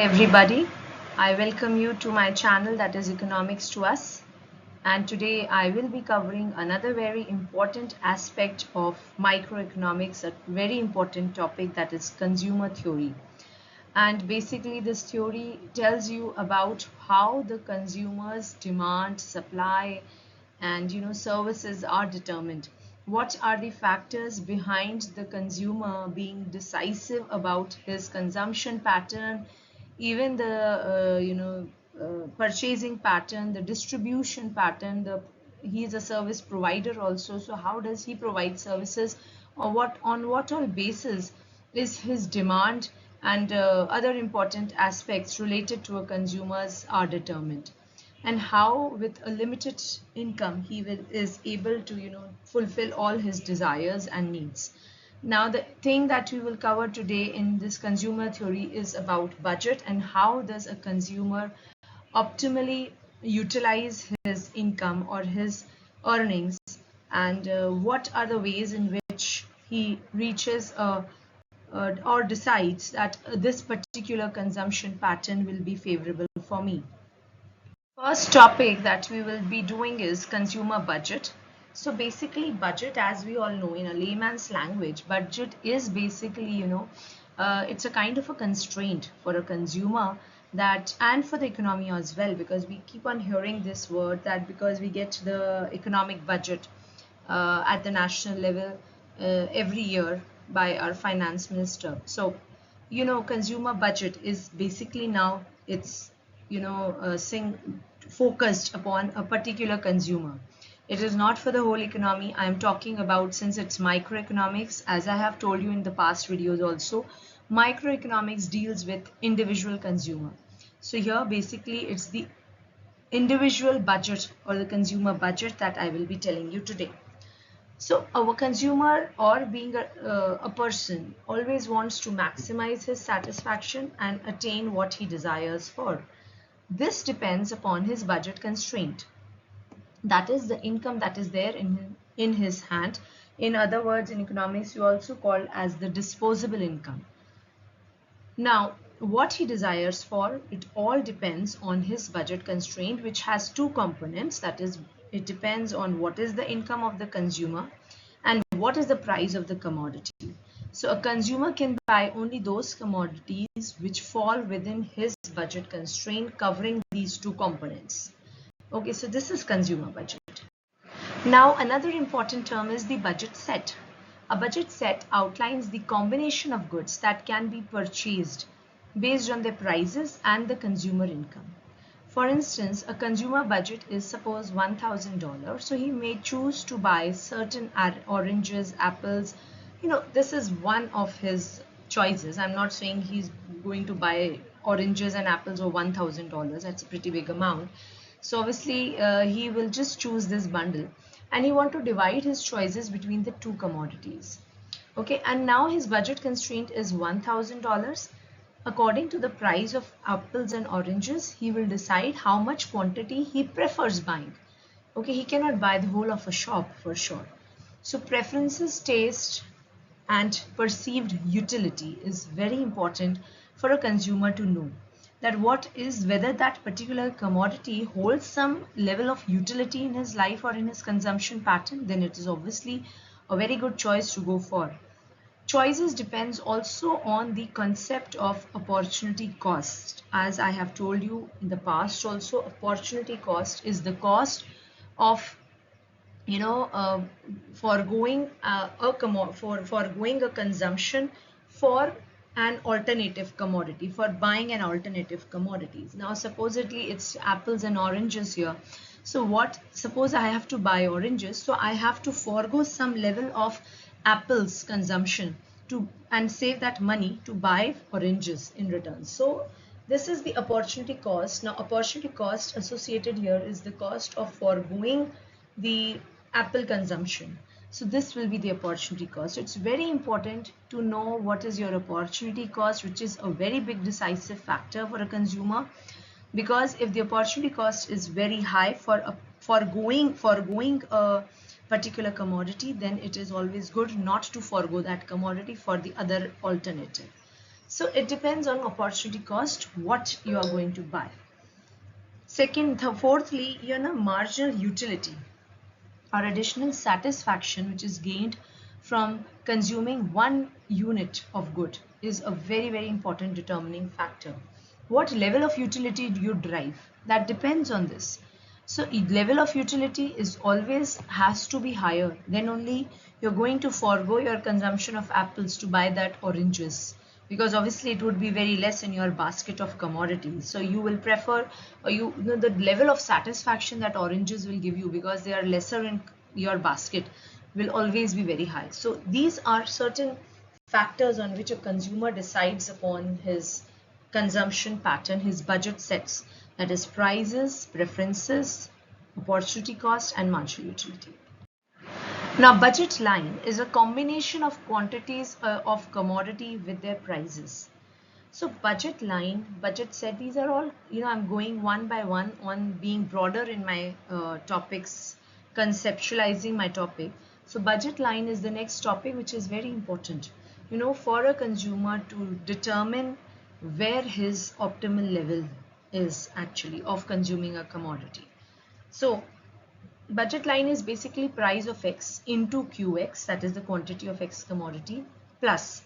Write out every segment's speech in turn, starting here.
everybody. I welcome you to my channel that is Economics to Us. And today I will be covering another very important aspect of microeconomics, a very important topic that is consumer theory. And basically this theory tells you about how the consumers' demand, supply, and services are determined. What are the factors behind the consumer being decisive about his consumption pattern, even the purchasing pattern, the distribution pattern. He is a service provider also, so how does he provide services, or what all basis is his demand, and other important aspects related to a consumers are determined, and how with a limited income he is able to fulfill all his desires and needs. Now the thing that we will cover today in this consumer theory is about budget, and how does a consumer optimally utilize his income or his earnings, and what are the ways in which he reaches or decides that this particular consumption pattern will be favorable for me. First topic that we will be doing is consumer budget. So basically budget, as we all know in a layman's language, budget is basically, it's a kind of a constraint for a consumer, that and for the economy as well, because we keep on hearing this word, that because we get the economic budget at the national level every year by our finance minister. So consumer budget is basically now it's focused upon a particular consumer. It is not for the whole economy. I am talking about, since it's microeconomics, as I have told you in the past videos also, microeconomics deals with individual consumer. So here basically it's the individual budget or the consumer budget that I will be telling you today. So our consumer, or being a person, always wants to maximize his satisfaction and attain what he desires for. This depends upon his budget constraint. That is the income that is there in his hand. In other words, in economics, you also call as the disposable income. Now, what he desires for, it all depends on his budget constraint, which has two components. That is, it depends on what is the income of the consumer and what is the price of the commodity. So a consumer can buy only those commodities which fall within his budget constraint, covering these two components. Okay, so this is consumer budget. Now another important term is the budget set. A budget set outlines the combination of goods that can be purchased based on their prices and the consumer income. For instance, a consumer budget is suppose $1,000, so he may choose to buy certain oranges, apples. This is one of his choices. I'm not saying he's going to buy oranges and apples for $1,000. That's a pretty big amount. So obviously he will just choose this bundle, and he want to divide his choices between the two commodities. Okay, and now his budget constraint is $1,000. According to the price of apples and oranges, he will decide how much quantity he prefers buying. Okay, he cannot buy the whole of a shop for sure. So preferences, taste, and perceived utility is very important for a consumer to know, that whether that particular commodity holds some level of utility in his life or in his consumption pattern. Then it is obviously a very good choice to go for. Choices depends also on the concept of opportunity cost. As I have told you in the past also, opportunity cost is the cost of foregoing a consumption for an alternative commodity, for buying an alternative commodities. Now supposedly it's apples and oranges here. So suppose I have to buy oranges, so I have to forego some level of apples consumption and save that money to buy oranges in return. So this is the opportunity cost. Now opportunity cost associated here is the cost of foregoing the apple consumption. So this will be the opportunity cost. It's very important to know what is your opportunity cost, which is a very big decisive factor for a consumer, because if the opportunity cost is very high for foregoing a particular commodity, then it is always good not to forego that commodity for the other alternative. So it depends on opportunity cost, what you are going to buy. Fourthly, marginal utility or additional satisfaction which is gained from consuming one unit of good is a very, very important determining factor. What level of utility do you derive? That depends on this. So level of utility is always has to be higher, then only you're going to forego your consumption of apples to buy that oranges, because obviously it would be very less in your basket of commodities. So you will prefer, or the level of satisfaction that oranges will give you, because they are lesser in your basket, will always be very high. So these are certain factors on which a consumer decides upon his consumption pattern, his budget sets, that is prices, preferences, opportunity cost, and marginal utility. Now, budget line is a combination of quantities of commodity with their prices. So budget line, budget set, these are all, I'm going one by one on being broader in my topics, conceptualizing my topic. So budget line is the next topic, which is very important, for a consumer to determine where his optimal level is actually of consuming a commodity. So budget line is basically price of X into QX, that is the quantity of X commodity, plus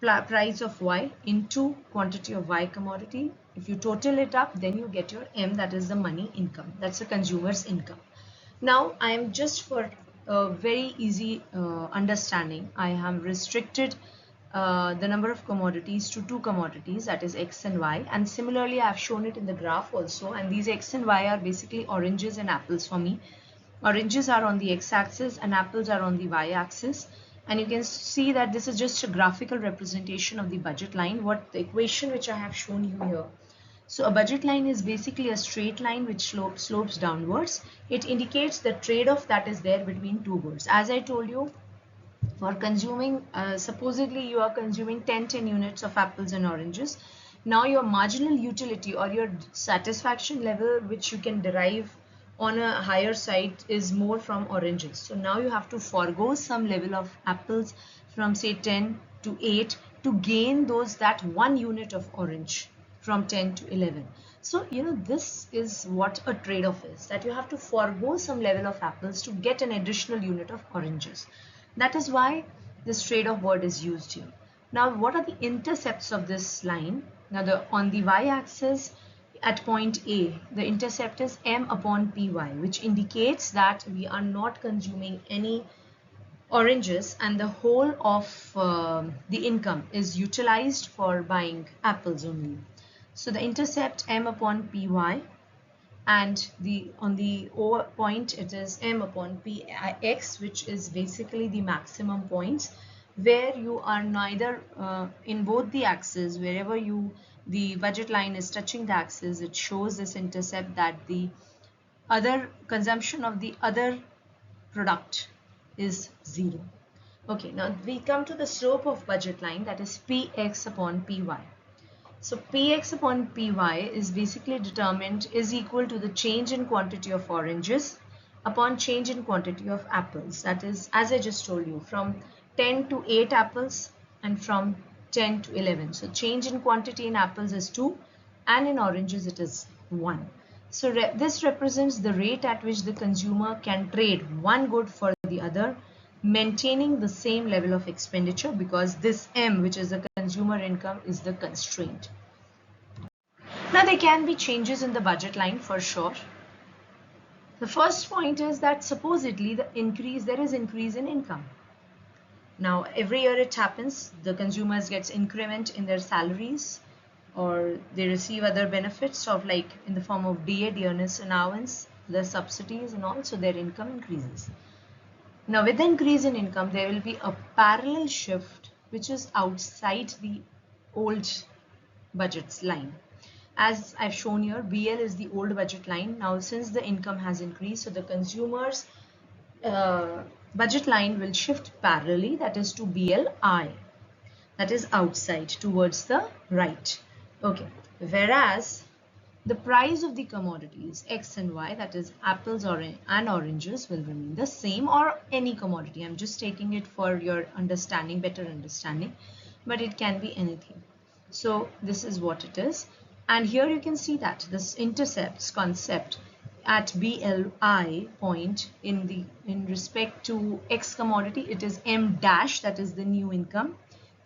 price of Y into quantity of Y commodity. If you total it up, then you get your M, that is the money income. That's the consumer's income. Now, I am just for very easy understanding, I have restricted the number of commodities to two commodities, that is X and Y. And similarly, I have shown it in the graph also. And these X and Y are basically oranges and apples for me. Oranges are on the X-axis and apples are on the Y-axis. And you can see that this is just a graphical representation of the budget line, what the equation which I have shown you here. So a budget line is basically a straight line which slopes downwards. It indicates the trade-off that is there between two goods. As I told you, for consuming, supposedly you are consuming 10 units of apples and oranges. Now your marginal utility or your satisfaction level which you can derive on a higher side is more from oranges. So now you have to forego some level of apples from say 10 to 8 to gain that 1 unit of orange from 10 to 11. So this is what a trade-off is, that you have to forego some level of apples to get an additional unit of oranges. That is why this trade-off word is used here. Now, what are the intercepts of this line? Now, on the y-axis at point A, the intercept is m upon py, which indicates that we are not consuming any oranges and the whole of the income is utilized for buying apples only. So the intercept m upon py, and on the O point it is m upon px, which is basically the maximum points where you are neither in both the axes, wherever the budget line is touching the axis, it shows this intercept that the other consumption of the other product is 0. Okay, now we come to the slope of budget line, that is px upon py. So px upon py is basically determined is equal to the change in quantity of oranges upon change in quantity of apples. That is, as I just told you, from 10 to 8 apples and from 10 to 11. So change in quantity in apples is 2 and in oranges it is 1. So this represents the rate at which the consumer can trade one good for the other, maintaining the same level of expenditure, because this M, which is the consumer income, is the constraint. Now there can be changes in the budget line for sure. The first point is that supposedly there is increase in income. Now every year it happens, the consumers gets increment in their salaries, or they receive other benefits of like in the form of DA, dearness allowance, the subsidies and all, so their income increases. Now with the increase in income, there will be a parallel shift which is outside the old budgets line. As I've shown here, BL is the old budget line. Now since the income has increased, so the consumer's budget line will shift parallelly, that is to BLI, that is outside towards the right. Okay, whereas the price of the commodities X and Y, that is apples and oranges, will remain the same, or any commodity. I'm just taking it for your understanding, better understanding, but it can be anything. So this is what it is. And here you can see that this intercepts concept at BLI point in respect to X commodity, it is M dash, that is the new income,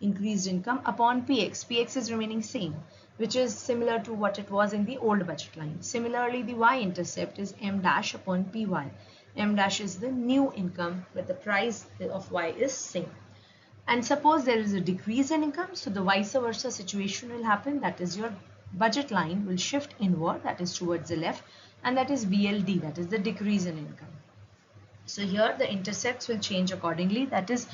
increased income, upon PX. PX is remaining same, which is similar to what it was in the old budget line. Similarly, the Y intercept is M dash upon PY. M dash is the new income, but the price of Y is same. And suppose there is a decrease in income, so the vice versa situation will happen, that is your budget line will shift inward, that is towards the left, and that is BLD, that is the decrease in income. So here the intercepts will change accordingly, that is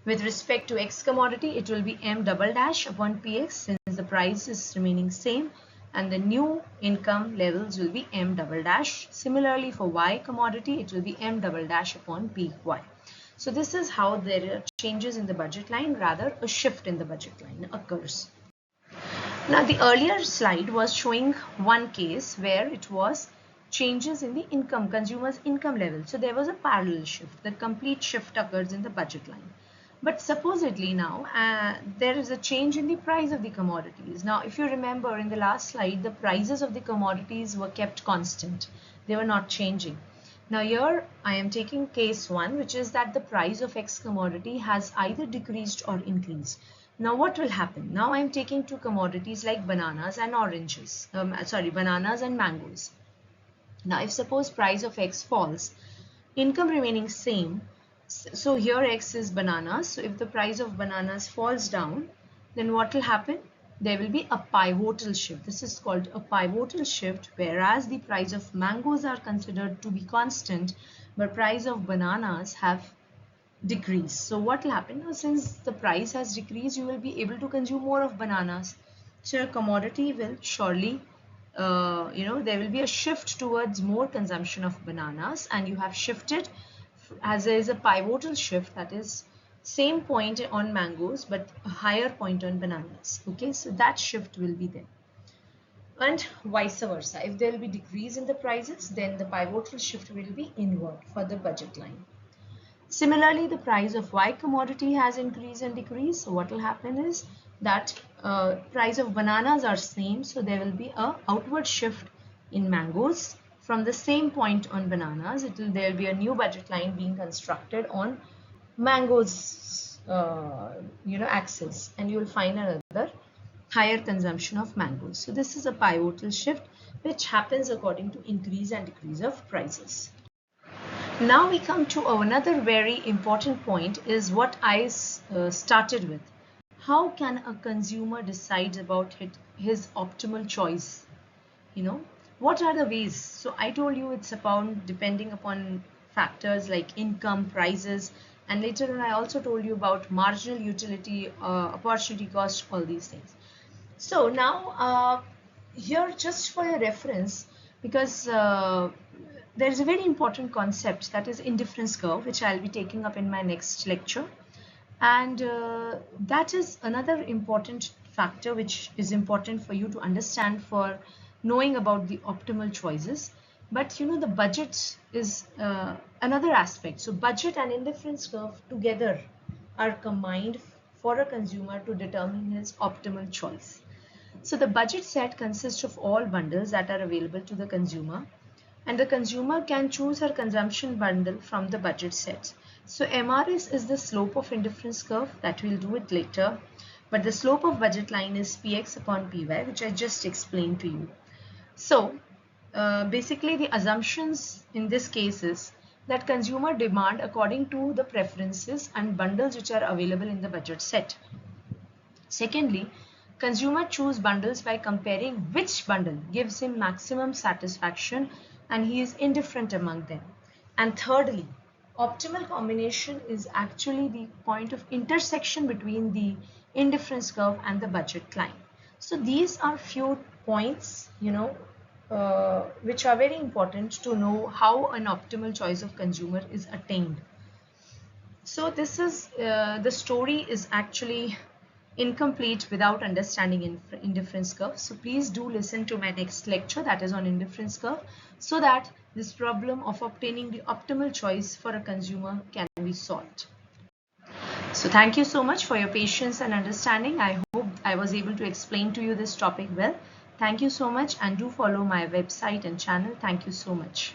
with respect to X commodity it will be M double dash upon PX since the price is remaining same, and the new income levels will be M double dash. Similarly for Y commodity it will be M double dash upon PY. So this is how there are changes in the budget line, rather a shift in the budget line occurs. Now the earlier slide was showing one case where it was changes in the income, consumers' income level. So there was a parallel shift, the complete shift occurs in the budget line. But supposedly now there is a change in the price of the commodities. Now if you remember in the last slide, the prices of the commodities were kept constant. They were not changing. Now here I am taking case 1, which is that the price of X commodity has either decreased or increased. Now what will happen? Now I am taking two commodities like bananas and oranges, bananas and mangoes. Now if suppose price of X falls, income remaining same, so here X is bananas, so if the price of bananas falls down, then what will happen? There will be a pivotal shift. This is called a pivotal shift, whereas the price of mangoes are considered to be constant, but price of bananas have decreased. So what will happen? Now, since the price has decreased, you will be able to consume more of bananas. So your commodity will surely, there will be a shift towards more consumption of bananas, and you have shifted as there is a pivotal shift, that is same point on mangoes but a higher point on bananas. Okay, so that shift will be there, and vice versa. If there will be decrease in the prices, then the pivotal shift will be inward for the budget line. Similarly, the price of Y commodity has increased and decreased. So what will happen is that price of bananas are same, so there will be a outward shift in mangoes. From the same point on bananas, there will be a new budget line being constructed on mangoes axis, and you will find another higher consumption of mangoes. So this is a pivotal shift which happens according to increase and decrease of prices. Now we come to another very important point, is what I started with. How can a consumer decide about his optimal choice? What are the ways? So I told you it's about depending upon factors like income, prices, and later on I also told you about marginal utility, opportunity cost, all these things. So now here, just for your reference, because there is a very important concept, that is indifference curve, which I'll be taking up in my next lecture, and that is another important factor which is important for you to understand for knowing about the optimal choices. But the budget is another aspect. So budget and indifference curve together are combined for a consumer to determine his optimal choice. So the budget set consists of all bundles that are available to the consumer, and the consumer can choose her consumption bundle from the budget set. So MRS is the slope of indifference curve, that we'll do it later, but the slope of budget line is PX upon PY, which I just explained to you. So basically the assumptions in this case is that consumer demand according to the preferences and bundles which are available in the budget set. Secondly, consumer choose bundles by comparing which bundle gives him maximum satisfaction and he is indifferent among them. And thirdly, optimal combination is actually the point of intersection between the indifference curve and the budget line. So these are few points, which are very important to know how an optimal choice of consumer is attained. So this is the story is actually incomplete without understanding indifference curve. So please do listen to my next lecture, that is on indifference curve, so that this problem of obtaining the optimal choice for a consumer can be solved. So thank you so much for your patience and understanding. I hope I was able to explain to you this topic well. Thank you so much, and do follow my website and channel. Thank you so much.